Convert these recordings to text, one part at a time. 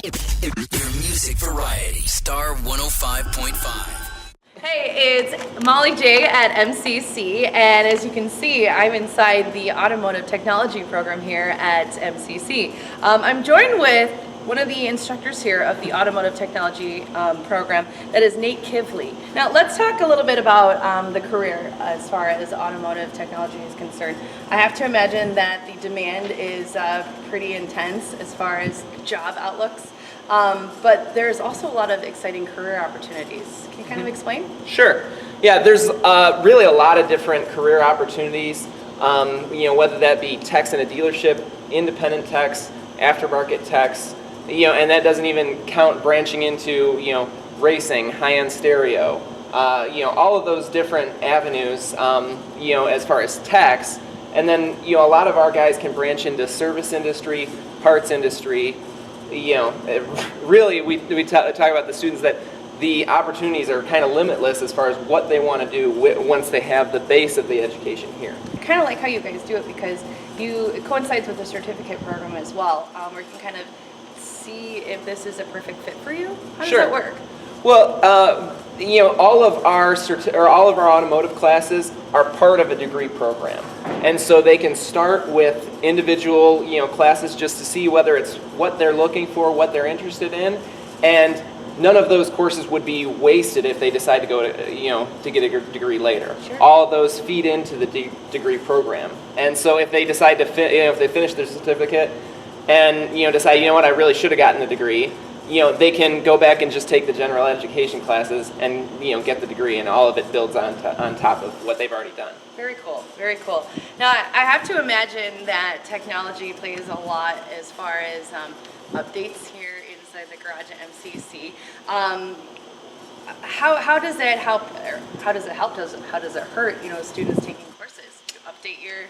Your music variety, Star 105.5. Hey, it's Molly J at MCC, and as you can see, I'm inside the Automotive Technology program here at MCC. I'm joined with one of the instructors here of the Automotive Technology program, that is Nate Kivley. Now, let's talk a little bit about the career as far as automotive technology is concerned. I have to imagine that the demand is pretty intense as far as job outlooks. But there's also a lot of exciting career opportunities. Can you kind of explain? Sure. Yeah, there's really a lot of different career opportunities, whether that be techs in a dealership, independent techs, aftermarket techs, and that doesn't even count branching into, racing, high-end stereo, all of those different avenues, as far as techs. And then, a lot of our guys can branch into service industry, parts industry. Really, we talk about the students that the opportunities are kind of limitless as far as what they want to do once they have the base of the education here. Kind of like how you guys do it, because it coincides with the certificate program as well, where you can kind of see if this is a perfect fit for you. How does that work? Well, all of our automotive classes are part of a degree program, and so they can start with individual, classes just to see whether it's what they're looking for, what they're interested in, and none of those courses would be wasted if they decide to go to get a degree later. Sure. All of those feed into the degree program, and so if they decide to if they finish their certificate and decide, I really should have gotten the degree, they can go back and just take the general education classes and get the degree, and all of it builds on top of what they've already done. Very cool, very cool. Now, I have to imagine that technology plays a lot as far as updates here inside the garage at MCC. How does that help? Or how does it help? How does it hurt? Students taking courses to update your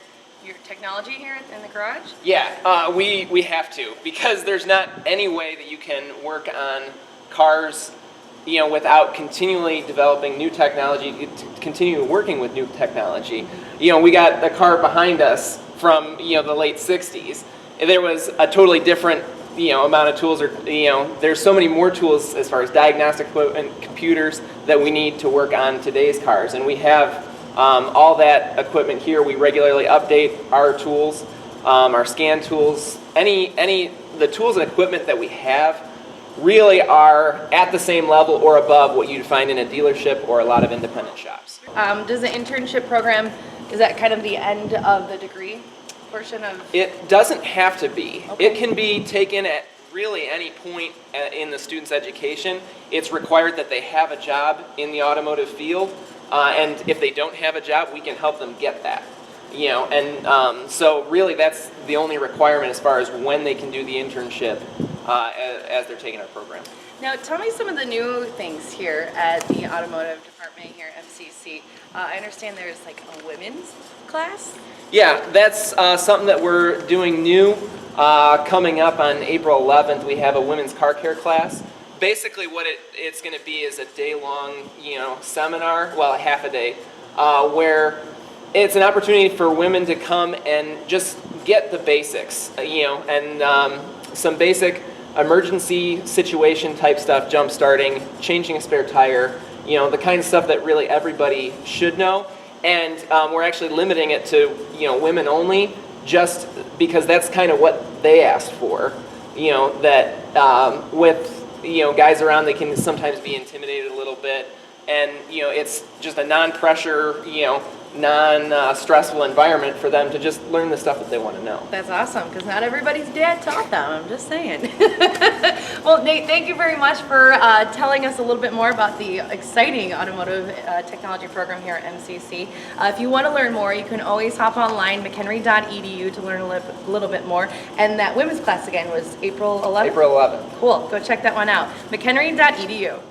technology here in the garage? Yeah, we have to, because there's not any way that you can work on cars, without continually developing new technology, continue working with new technology. We got the car behind us from the late '60s. There was a totally different amount of tools, or there's so many more tools as far as diagnostic equipment, computers that we need to work on today's cars, and we have all that equipment here. We regularly update our tools, our scan tools. The tools and equipment that we have really are at the same level or above what you'd find in a dealership or a lot of independent shops. Does the internship program, is that kind of the end of the degree portion of? It doesn't have to be. Okay. It can be taken at really any point in the student's education. It's required that they have a job in the automotive field. And if they don't have a job, we can help them get that. So really that's the only requirement as far as when they can do the internship as they're taking our program. Now, tell me some of the new things here at the automotive department here at MCC. I understand there's like a women's class? Yeah, that's something that we're doing new. Coming up on April 11th, we have a women's car care class. Basically what it's going to be is a day-long, seminar, well, a half a day, where it's an opportunity for women to come and just get the basics, and some basic emergency situation type stuff, jump starting, changing a spare tire, the kind of stuff that really everybody should know. And we're actually limiting it to, women only, just because that's kind of what they asked for, that with guys around, they can sometimes be intimidated a little bit, and it's just a non-pressure, non-stressful environment for them to just learn the stuff that they want to know. That's awesome, because not everybody's dad taught them, I'm just saying. Well, Nate, thank you very much for telling us a little bit more about the exciting automotive technology program here at MCC. If you want to learn more, you can always hop online, McHenry.edu, to learn a little bit more. And that women's class again was April 11th? April 11th. Cool, go check that one out, McHenry.edu.